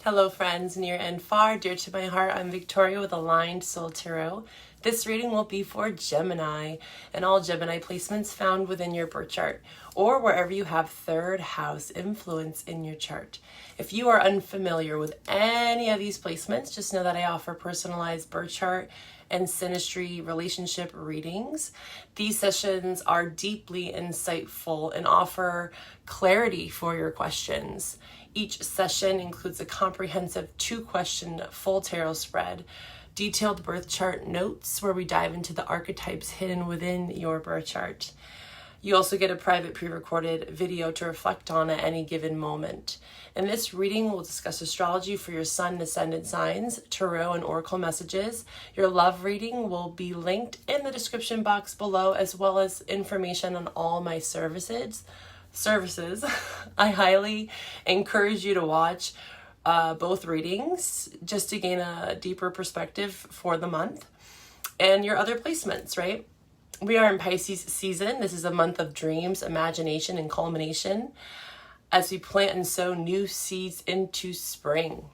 Hello friends, near and far, dear to my heart. I'm Victoria with Aligned Soul Tarot. This reading will be for Gemini and all Gemini placements found within your birth chart or wherever you have third house influence in your chart. If you are unfamiliar with any of these placements, just know that I offer personalized birth chart and synastry relationship readings. These sessions are deeply insightful and offer clarity for your questions. Each session includes a comprehensive 2-question full tarot spread, detailed birth chart notes where we dive into the archetypes hidden within your birth chart. You also get a private pre-recorded video to reflect on at any given moment. In this reading, we'll discuss astrology for your sun and ascendant signs, tarot and oracle messages. Your love reading will be linked in the description box below, as well as information on all my services. I highly encourage you to watch both readings just to gain a deeper perspective for the month and your other placements, right? We are in Pisces season. This is a month of dreams, imagination, and culmination as we plant and sow new seeds into spring.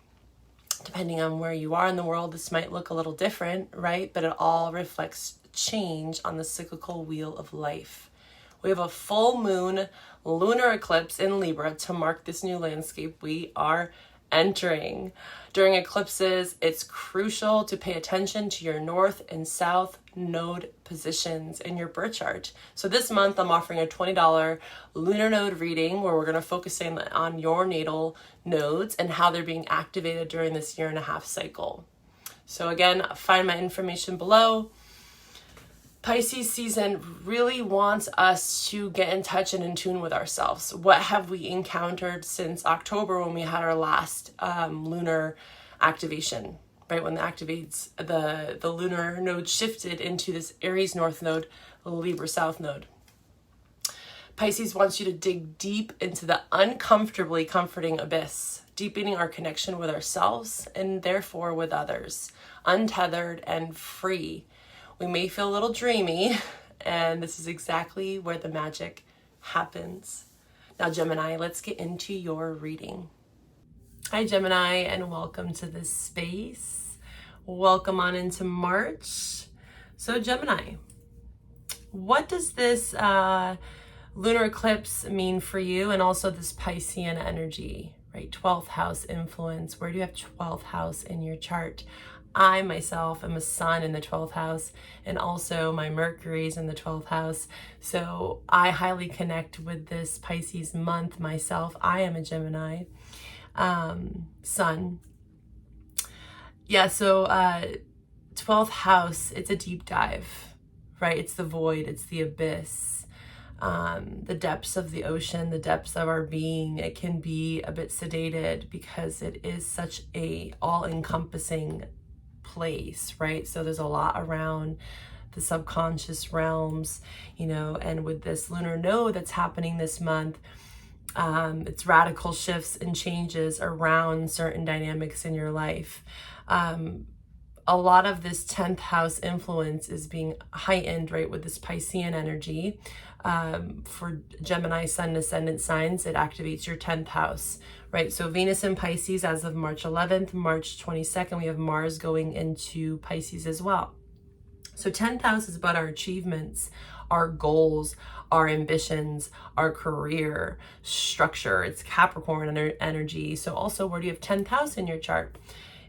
Depending on where you are in the world, this might look a little different, right? But it all reflects change on the cyclical wheel of life. We have a full moon lunar eclipse in Libra to mark this new landscape we are entering. During eclipses, it's crucial to pay attention to your north and south node positions in your birth chart. So this month, I'm offering a $20 lunar node reading where we're going to focus in on your natal nodes and how they're being activated during this 1.5-year cycle. So again, find my information below. Pisces season really wants us to get in touch and in tune with ourselves. What have we encountered since October when we had our last lunar activation, right? When the lunar node shifted into this Aries North node, Libra South node. Pisces wants you to dig deep into the uncomfortably comforting abyss, deepening our connection with ourselves and therefore with others, untethered and free. We may feel a little dreamy, and this is exactly where the magic happens. Now, Gemini, let's get into your reading. Hi, Gemini, and welcome to this space. Welcome on into March. So, Gemini, what does this lunar eclipse mean for you, and also this Piscean energy, right? 12th house influence. Where do you have 12th house in your chart? I myself am a sun in the 12th house, and also my Mercury is in the 12th house. So I highly connect with this Pisces month myself. I am a Gemini sun. Yeah, so 12th house, it's a deep dive, right? It's the void, it's the abyss, the depths of the ocean, the depths of our being. It can be a bit sedated because it is such a all-encompassing place, right? So there's a lot around the subconscious realms, and with this lunar node that's happening this month, it's radical shifts and changes around certain dynamics in your life. A lot of this 10th house influence is being heightened, right, with this Piscean energy. For Gemini sun and ascendant signs, it activates your 10th house, right? So Venus in Pisces as of March 11th, March 22nd, we have Mars going into Pisces as well. So 10th house is about our achievements, our goals, our ambitions, our career structure. It's Capricorn energy. So also, where do you have 10th house in your chart?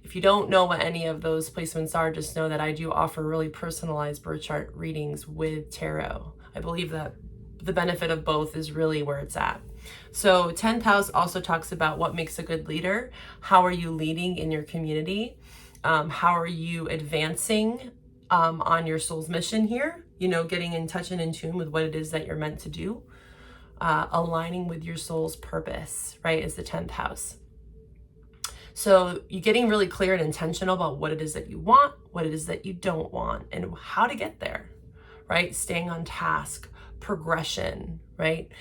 If you don't know what any of those placements are, just know that I do offer really personalized birth chart readings with tarot. I believe that the benefit of both is really where it's at. So 10th house also talks about what makes a good leader. How are you leading in your community? How are you advancing on your soul's mission here? Getting in touch and in tune with what it is that you're meant to do. Aligning with your soul's purpose, right, is the 10th house. So you're getting really clear and intentional about what it is that you want, what it is that you don't want, and how to get there, right? Staying on task, progression, right?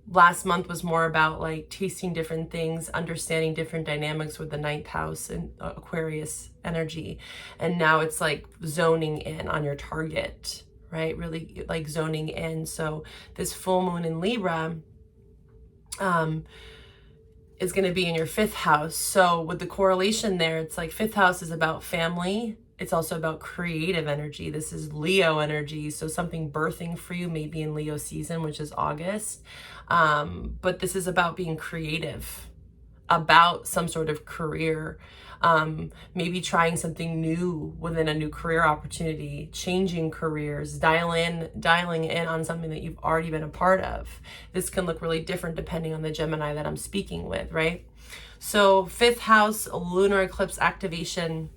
Last month was more about like tasting different things, understanding different dynamics with the 9th house and Aquarius energy. And now it's like zoning in on your target, right? Really like zoning in. So this full moon in Libra, is going to be in your 5th house. So with the correlation there, it's like 5th house is about family. It's also about creative energy. This is Leo energy. So something birthing for you, maybe in Leo season, which is August. But this is about being creative, about some sort of career, maybe trying something new within a new career opportunity, changing careers, dialing in on something that you've already been a part of. This can look really different depending on the Gemini that I'm speaking with, right? So 5th house, lunar eclipse activation.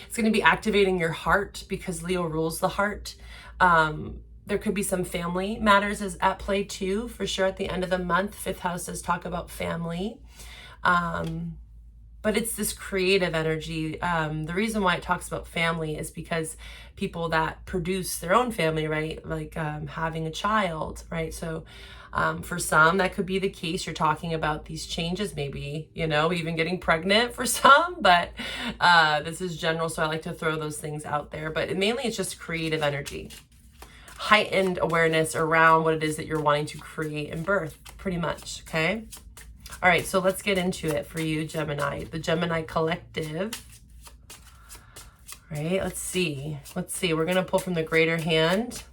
It's going to be activating your heart because Leo rules the heart. There could be some family matters is at play too, for sure. At the end of the month, 5th house does talk about family. But it's this creative energy. The reason why it talks about family is because people that produce their own family, right? Like having a child, right? So for some, that could be the case. You're talking about these changes, maybe, you know, even getting pregnant for some, but this is general. So I like to throw those things out there, but mainly it's just creative energy. Heightened awareness around what it is that you're wanting to create and birth, pretty much, okay? All right, so let's get into it for you, Gemini. The Gemini collective. All right, let's see. We're going to pull from the greater hand.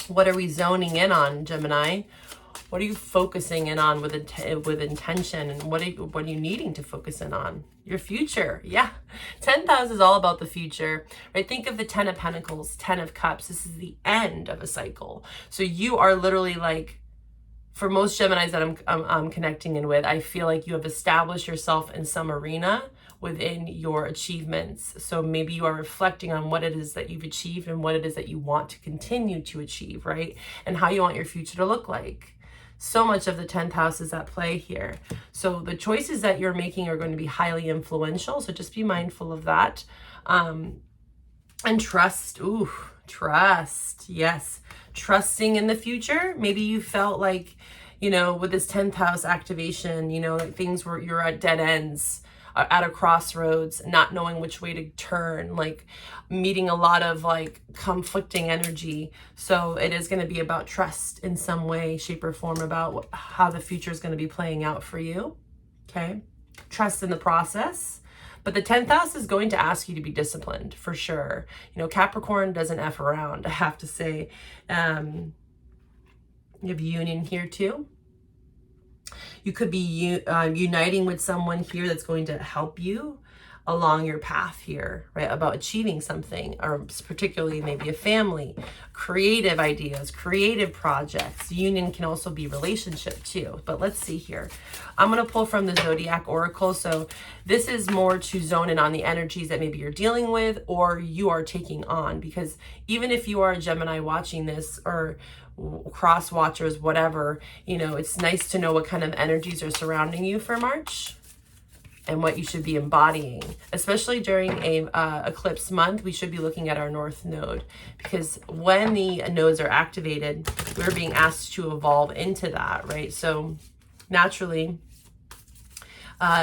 What are we zoning in on, Gemini? What are you focusing in on with intention? And what are you needing to focus in on? Your future. Yeah. 10th house is all about the future, right? Think of the 10 of Pentacles, 10 of Cups. This is the end of a cycle. So you are literally like, for most Geminis that I'm connecting in with, I feel like you have established yourself in some arena within your achievements. So maybe you are reflecting on what it is that you've achieved and what it is that you want to continue to achieve, right? And how you want your future to look like. So much of the 10th house is at play here. So the choices that you're making are going to be highly influential. So just be mindful of that. And trust. Ooh, trust. Yes. Trusting in the future. Maybe you felt like, you know, with this 10th house activation, you know, like things were, you're at dead ends, at a crossroads, not knowing which way to turn, like meeting a lot of like conflicting energy. So it is going to be about trust in some way, shape or form about how the future is going to be playing out for you. Okay. Trust in the process. But the 10th house is going to ask you to be disciplined for sure. You know, Capricorn doesn't F around, I have to say. You have union here too. You could be uniting with someone here that's going to help you along your path here, right? About achieving something, or particularly maybe a family, creative ideas, creative projects. Union can also be relationship too. But let's see here. I'm going to pull from the Zodiac Oracle. So this is more to zone in on the energies that maybe you're dealing with or you are taking on. Because even if you are a Gemini watching this, or cross watchers, whatever, you know, it's nice to know what kind of energies are surrounding you for March and what you should be embodying. Especially during a eclipse month, we should be looking at our north node, because when the nodes are activated, we're being asked to evolve into that, right? So naturally,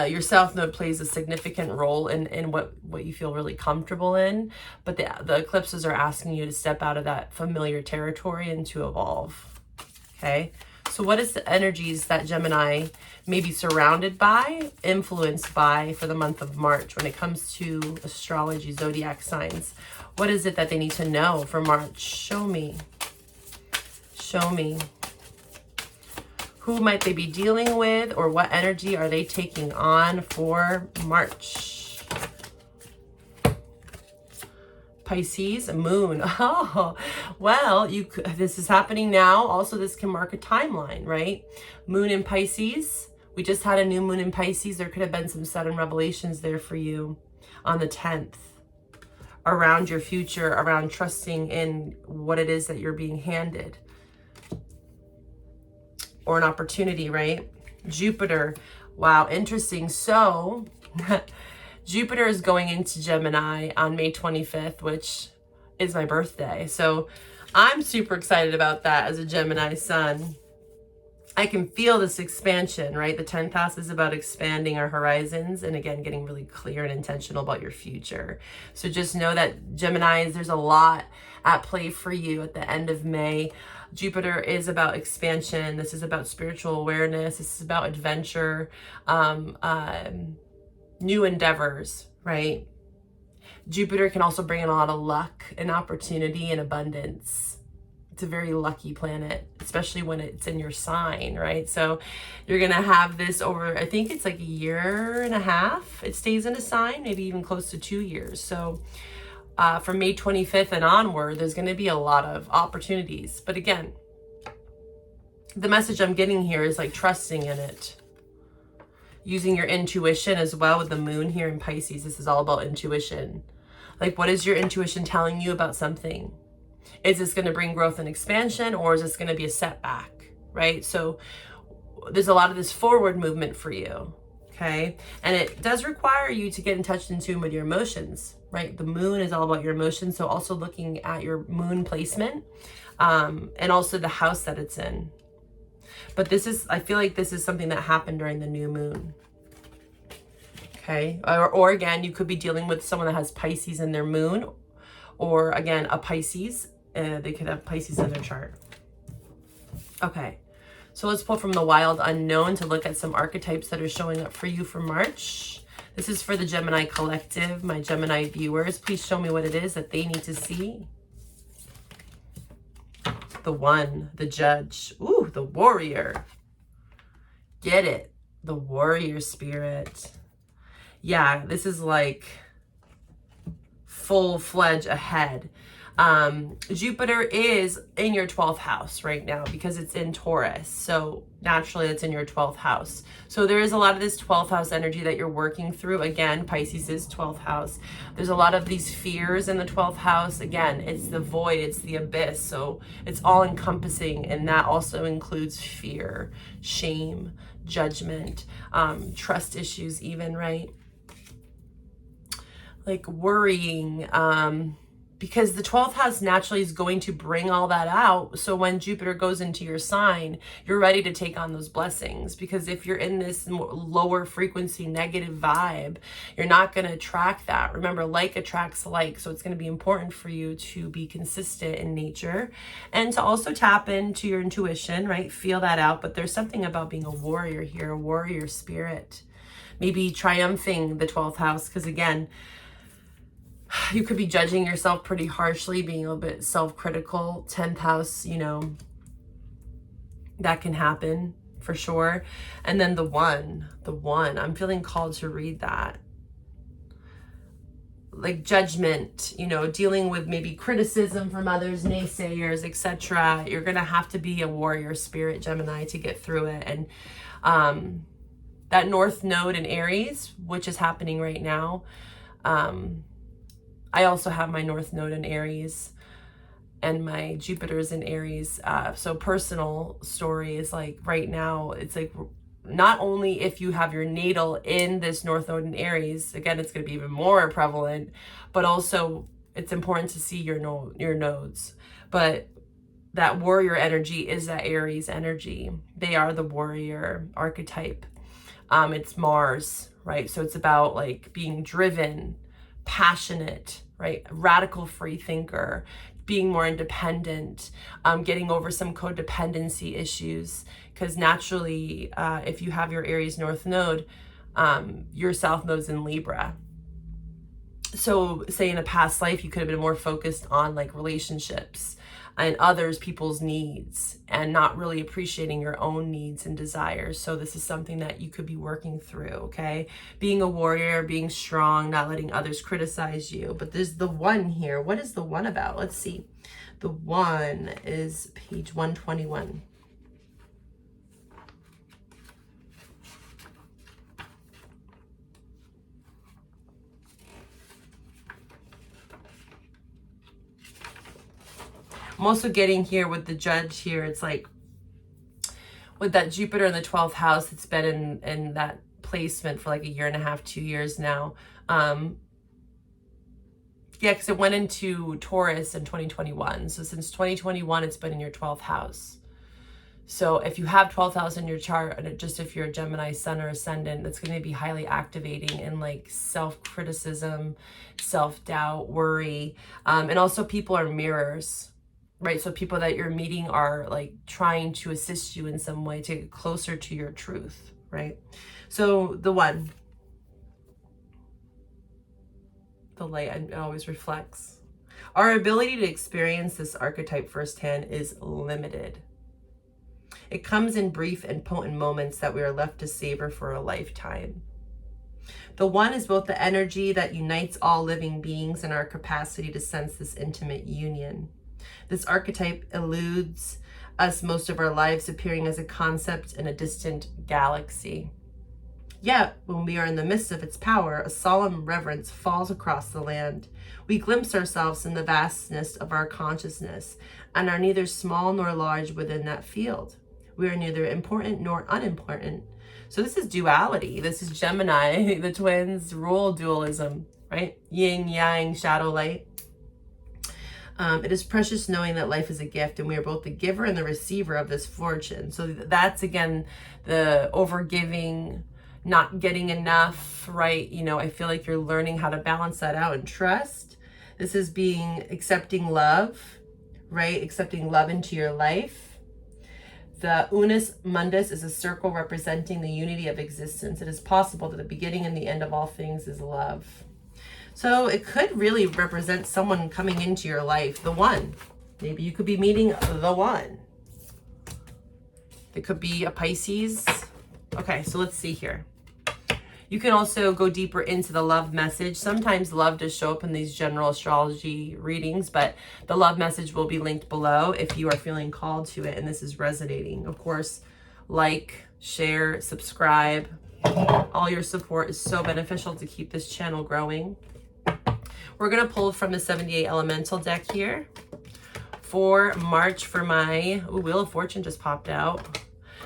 your south node plays a significant role in what you feel really comfortable in, but the eclipses are asking you to step out of that familiar territory and to evolve. Okay, so what is the energies that Gemini may be surrounded by, influenced by for the month of March when it comes to astrology, zodiac signs? What is it that they need to know for March? Show me. Show me. Who might they be dealing with, or what energy are they taking on for March? Pisces, moon. Oh, well, this is happening now. Also, this can mark a timeline, right? Moon in Pisces. We just had a new moon in Pisces. There could have been some sudden revelations there for you on the 10th around your future, around trusting in what it is that you're being handed. Or an opportunity, right? Jupiter. Wow, interesting. So Jupiter is going into Gemini on May 25th, which is my birthday. So I'm super excited about that as a Gemini sun. I can feel this expansion, right? The 10th house is about expanding our horizons and again, getting really clear and intentional about your future. So just know that Geminis, there's a lot at play for you at the end of May. Jupiter is about expansion. This is about spiritual awareness. This is about adventure, new endeavors, right? Jupiter can also bring in a lot of luck and opportunity and abundance. It's a very lucky planet, especially when it's in your sign, right? So you're going to have this over, I think it's like a year and a half. It stays in a sign, maybe even close to 2 years. So from May 25th and onward, there's going to be a lot of opportunities. But again, the message I'm getting here is like trusting in it. Using your intuition as well with the moon here in Pisces. This is all about intuition. Like, what is your intuition telling you about something? Is this going to bring growth and expansion, or is this going to be a setback, right? So there's a lot of this forward movement for you, okay? And it does require you to get in touch and in tune with your emotions, right? The moon is all about your emotions. So also looking at your moon placement and also the house that it's in. But this is, I feel like this is something that happened during the new moon. Okay. Or again, you could be dealing with someone that has Pisces in their moon, or again, a Pisces. They could have Pisces in their chart. Okay. So let's pull from the wild unknown to look at some archetypes that are showing up for you for March. This is for the Gemini collective, my Gemini viewers. Please show me what it is that they need to see. The one, the judge. Ooh, the warrior. Get it. The warrior spirit. Yeah, this is like full-fledged ahead. Jupiter is in your 12th house right now because it's in Taurus. So naturally it's in your 12th house. So there is a lot of this 12th house energy that you're working through. Again, Pisces is 12th house. There's a lot of these fears in the 12th house. Again, it's the void, it's the abyss. So it's all encompassing, and that also includes fear, shame, judgment, trust issues even, right? Like worrying, because the 12th house naturally is going to bring all that out. So when Jupiter goes into your sign, you're ready to take on those blessings. Because if you're in this lower frequency negative vibe, you're not going to attract that. Remember, like attracts like. So it's going to be important for you to be consistent in nature and to also tap into your intuition, right? Feel that out. But there's something about being a warrior here, a warrior spirit. Maybe triumphing the 12th house, because again, you could be judging yourself pretty harshly, being a little bit self-critical. 10th house, you know, that can happen for sure. And then the one, I'm feeling called to read that. Like judgment, you know, dealing with maybe criticism from others, naysayers, etc. You're going to have to be a warrior spirit, Gemini, to get through it. And that North Node in Aries, which is happening right now, I also have my North Node in Aries and my Jupiter's in Aries. So personal story is like right now, it's like not only if you have your natal in this North Node in Aries, again, it's going to be even more prevalent, but also it's important to see your nodes. But that warrior energy is that Aries energy. They are the warrior archetype. It's Mars, right? So it's about like being driven, passionate, right? Radical free thinker, being more independent, getting over some codependency issues. Because naturally, if you have your Aries North Node, your South Node's in Libra. So say in a past life, you could have been more focused on like relationships and others, people's needs, and not really appreciating your own needs and desires. So this is something that you could be working through, okay? Being a warrior, being strong, not letting others criticize you. But there's the one here. What is the one about? Let's see. The one is page 121. I'm also getting here with the judge here, it's like with that Jupiter in the 12th house, it's been in that placement for like a year and a half, 2 years now. Yeah, because it went into Taurus in 2021. So since 2021, it's been in your 12th house. So if you have 12th house in your chart, and just if you're a Gemini sun or ascendant, that's going to be highly activating in like self-criticism, self-doubt, worry. And also people are mirrors, right? So people that you're meeting are like trying to assist you in some way to get closer to your truth, right? So the one, the light, it always reflects. Our ability to experience this archetype firsthand is limited. It comes in brief and potent moments that we are left to savor for a lifetime. The one is both the energy that unites all living beings and our capacity to sense this intimate union. This archetype eludes us most of our lives, appearing as a concept in a distant galaxy. Yet, when we are in the midst of its power, a solemn reverence falls across the land. We glimpse ourselves in the vastness of our consciousness and are neither small nor large within that field. We are neither important nor unimportant. So this is duality. This is Gemini, the twins rule dualism, right? Yin, yang, shadow, light. It is precious knowing that life is a gift and we are both the giver and the receiver of this fortune. So that's, again, the overgiving, not getting enough, right? You know, I feel like you're learning how to balance that out and trust. This is accepting love, right? Accepting love into your life. The Unus Mundus is a circle representing the unity of existence. It is possible that the beginning and the end of all things is love. So it could really represent someone coming into your life, the one. Maybe you could be meeting the one. It could be a Pisces. Okay, so let's see here. You can also go deeper into the love message. Sometimes love does show up in these general astrology readings, but the love message will be linked below if you are feeling called to it and this is resonating. Of course, like, share, subscribe. All your support is so beneficial to keep this channel growing. We're going to pull from the 78 Elemental deck here for March for my Wheel of Fortune just popped out.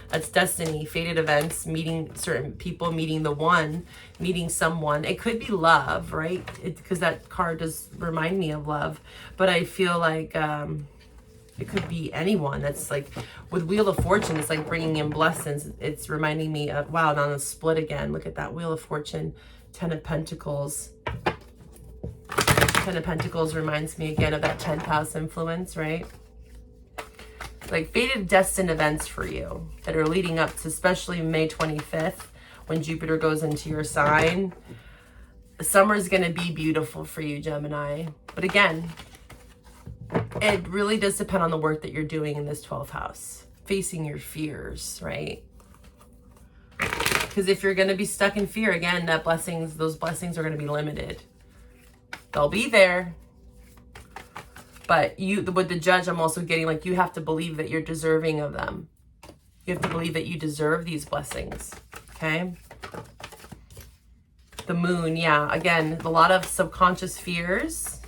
That's destiny, fated events, meeting certain people, meeting the one, meeting someone. It could be love, right? Because that card does remind me of love. But I feel like it could be anyone. That's like, with Wheel of Fortune, it's like bringing in blessings. It's reminding me of, wow, now the split again. Look at that Wheel of Fortune, 10 of Pentacles. 10 of Pentacles reminds me again of that 10th house influence, right? Like fated destined events for you that are leading up to especially May 25th when Jupiter goes into your sign. Summer is going to be beautiful for you, Gemini. But again, it really does depend on the work that you're doing in this 12th house. Facing your fears, right? Because if you're going to be stuck in fear, again, those blessings are going to be limited. They'll be there. But with the Judge, I'm also getting like, you have to believe that you're deserving of them. You have to believe that you deserve these blessings. Okay. The Moon. Yeah. Again, a lot of subconscious fears.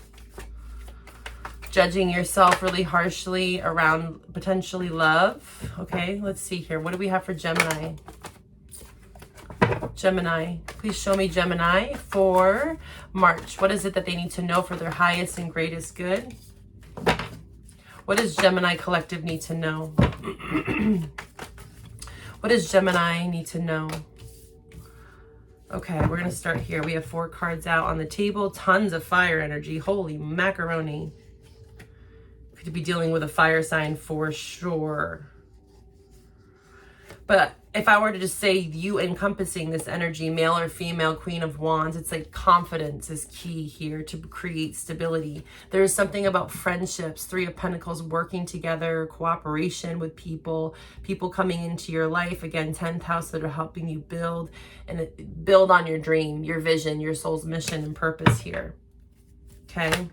Judging yourself really harshly around potentially love. Okay. Let's see here. What do we have for Gemini? Gemini. Please show me Gemini for March. What is it that they need to know for their highest and greatest good? What does Gemini Collective need to know? What does Gemini need to know? Okay, we're going to start here. We have 4 cards out on the table. Tons of fire energy. Holy macaroni. Could be dealing with a fire sign for sure. But if I were to just say you encompassing this energy, male or female, Queen of Wands, it's like confidence is key here to create stability. There is something about friendships, 3 of Pentacles, working together, cooperation with people coming into your life. Again, 10th house that are helping you build on your dream, your vision, your soul's mission and purpose here. Okay.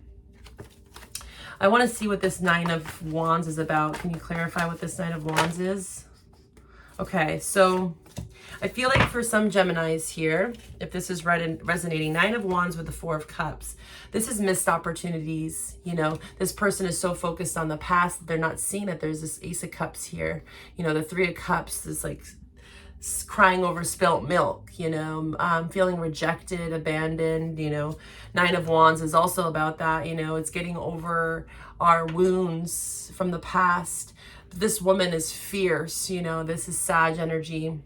I want to see what this 9 of Wands is about. Can you clarify what this 9 of Wands is? Okay, so I feel like for some Geminis here, if this is resonating, 9 of Wands with the 4 of Cups, this is missed opportunities. You know, this person is so focused on the past that they're not seeing that there's this Ace of Cups here. You know, the 3 of Cups is like crying over spilt milk, you know, feeling rejected, abandoned, you know. 9 of Wands is also about that, you know, it's getting over our wounds from the past. this woman is fierce, you know, this is Sag energy.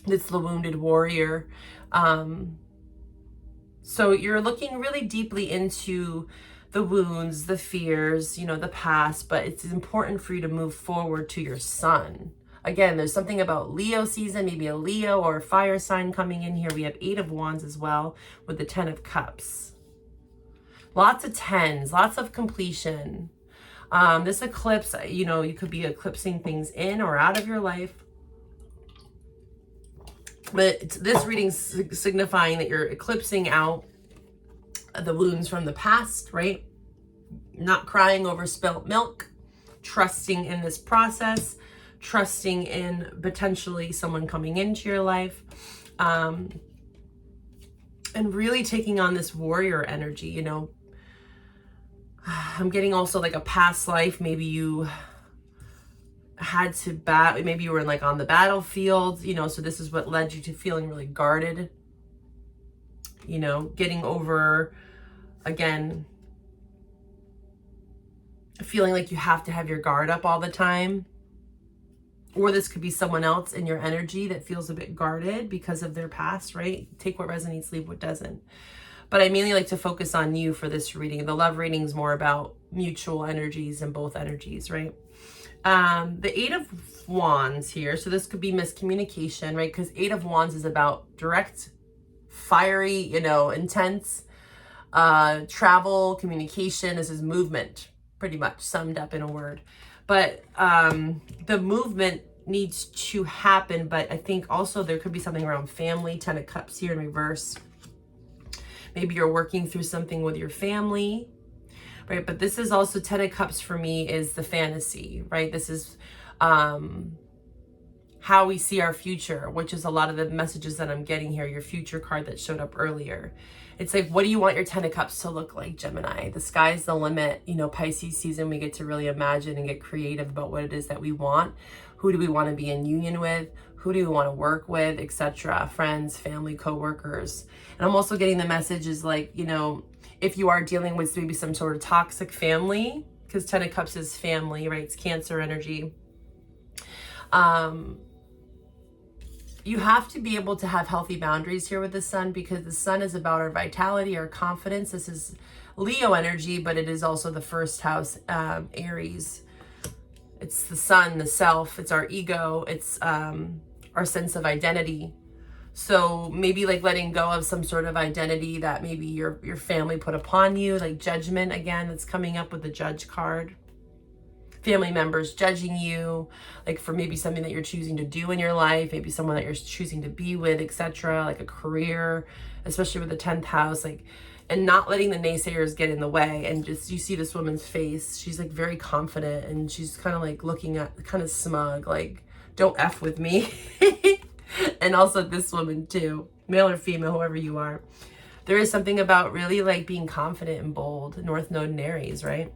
It's the wounded warrior. So you're looking really deeply into the wounds, the fears, you know, the past, but it's important for you to move forward to your sun. Again, there's something about Leo season, maybe a Leo or a fire sign coming in here. We have 8 of Wands as well with the 10 of Cups. Lots of 10s, lots of completion. This eclipse, you know, you could be eclipsing things in or out of your life. But this reading signifying that you're eclipsing out the wounds from the past, right? Not crying over spilt milk, trusting in this process, trusting in potentially someone coming into your life, and really taking on this warrior energy, you know. I'm getting also like a past life. Maybe you had to maybe you were like on the battlefield, you know, so this is what led you to feeling really guarded, you know, getting over, again, feeling like you have to have your guard up all the time. Or this could be someone else in your energy that feels a bit guarded because of their past, right? Take what resonates, leave what doesn't. But I mainly like to focus on you for this reading. The love reading is more about mutual energies and both energies, right? The 8 of Wands here. So this could be miscommunication, right? Because 8 of Wands is about direct, fiery, you know, intense travel, communication. This is movement, pretty much summed up in a word. But the movement needs to happen. But I think also there could be something around family. 10 of Cups here in reverse. Maybe you're working through something with your family, right? But this is also 10 of Cups for me is the fantasy, right? This is how we see our future, which is a lot of the messages that I'm getting here, your future card that showed up earlier. It's like, what do you want your 10 of Cups to look like, Gemini? The sky's the limit. You know, Pisces season, we get to really imagine and get creative about what it is that we want. Who do we want to be in union with? Who do we want to work with, etc.? Friends, family, co-workers. And I'm also getting the message is like, you know, if you are dealing with maybe some sort of toxic family, because 10 of Cups is family, right? It's Cancer energy. You have to be able to have healthy boundaries here with the sun, because the sun is about our vitality, our confidence. This is Leo energy, but it is also the first house, Aries. It's the sun, the self, it's our ego, it's our sense of identity. So maybe like letting go of some sort of identity that maybe your family put upon you, like judgment, again, that's coming up with the Judge card. Family members judging you, like for maybe something that you're choosing to do in your life, maybe someone that you're choosing to be with, etc., like a career, especially with the 10th house, like, and not letting the naysayers get in the way. And just, you see this woman's face, she's like very confident, and she's kind of like looking at, kind of smug, like, don't F with me. And also this woman too, male or female, whoever you are. There is something about really like being confident and bold, North Node in Aries, right?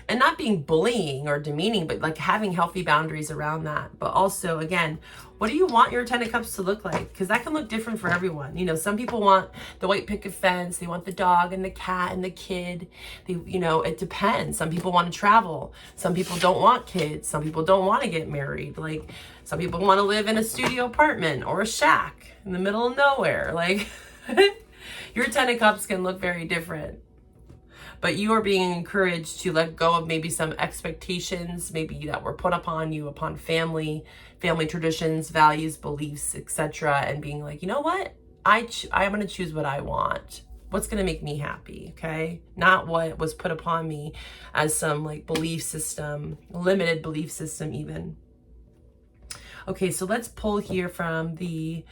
And not being bullying or demeaning, but like having healthy boundaries around that. But also, again, what do you want your 10 of Cups to look like? Because that can look different for everyone. You know, some people want the white picket fence. They want the dog and the cat and the kid. They, you know, it depends. Some people want to travel. Some people don't want kids. Some people don't want to get married. Like, some people want to live in a studio apartment or a shack in the middle of nowhere. Like, your 10 of Cups can look very different. But you are being encouraged to let go of maybe some expectations, maybe that were put upon you, upon family traditions, values, beliefs, etc. And being like, you know what? I'm going to choose what I want. What's going to make me happy, okay? Not what was put upon me as some like belief system, limited belief system even. Okay, so let's pull here from the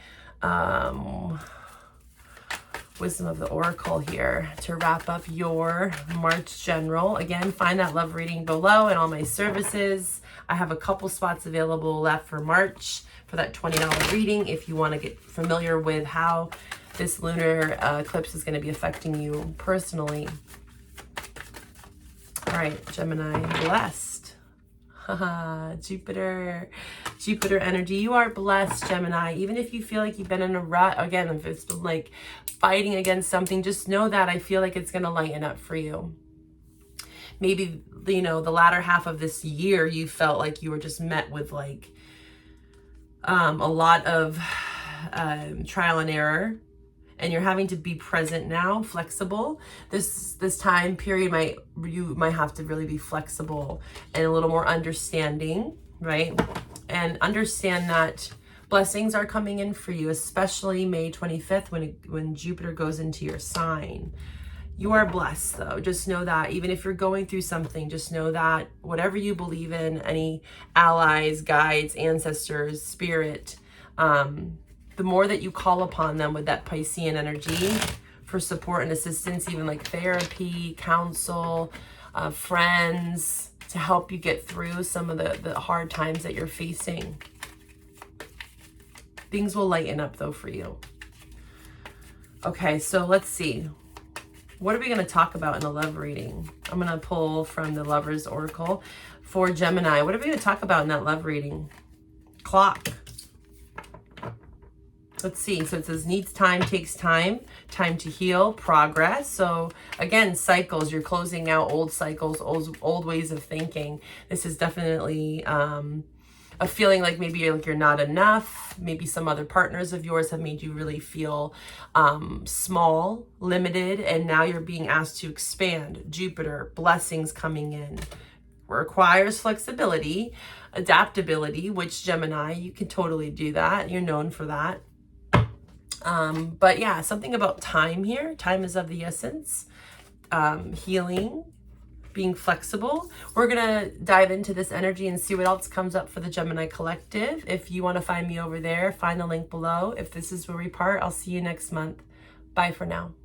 Wisdom of the Oracle here to wrap up your March general. Again, find that love reading below and all my services. I have a couple spots available left for March for that $20 reading if you want to get familiar with how this lunar eclipse is going to be affecting you personally. All right, Gemini, blessed. Haha, Jupiter energy. You are blessed, Gemini. Even if you feel like you've been in a rut, again, if it's been like fighting against something, just know that I feel like it's going to lighten up for you. Maybe you know, the latter half of this year, you felt like you were just met with like a lot of trial and error, and you're having to be present now, flexible. This time period you might have to really be flexible and a little more understanding, right? And understand that blessings are coming in for you, especially May 25th when Jupiter goes into your sign. You are blessed though. Just know that even if you're going through something, just know that whatever you believe in, any allies, guides, ancestors, spirit, the more that you call upon them with that Piscean energy for support and assistance, even like therapy, counsel, friends, to help you get through some of the hard times that you're facing. Things will lighten up though for you. Okay, so let's see. What are we going to talk about in the love reading? I'm going to pull from the Lover's Oracle for Gemini. What are we going to talk about in that love reading? Clock. Let's see. So it says needs time, takes time, time to heal, progress. So again, cycles. You're closing out old cycles, old ways of thinking. This is definitely a feeling like maybe you're not enough. Maybe some other partners of yours have made you really feel small, limited, and now you're being asked to expand. Jupiter, blessings coming in. Requires flexibility, adaptability, which Gemini, you can totally do that. You're known for that. But yeah, something about time here. Time is of the essence. Healing, being flexible. We're gonna dive into this energy and see what else comes up for the Gemini Collective. If you want to find me over there, find the link below. If this is where we part, I'll see you next month. Bye for now.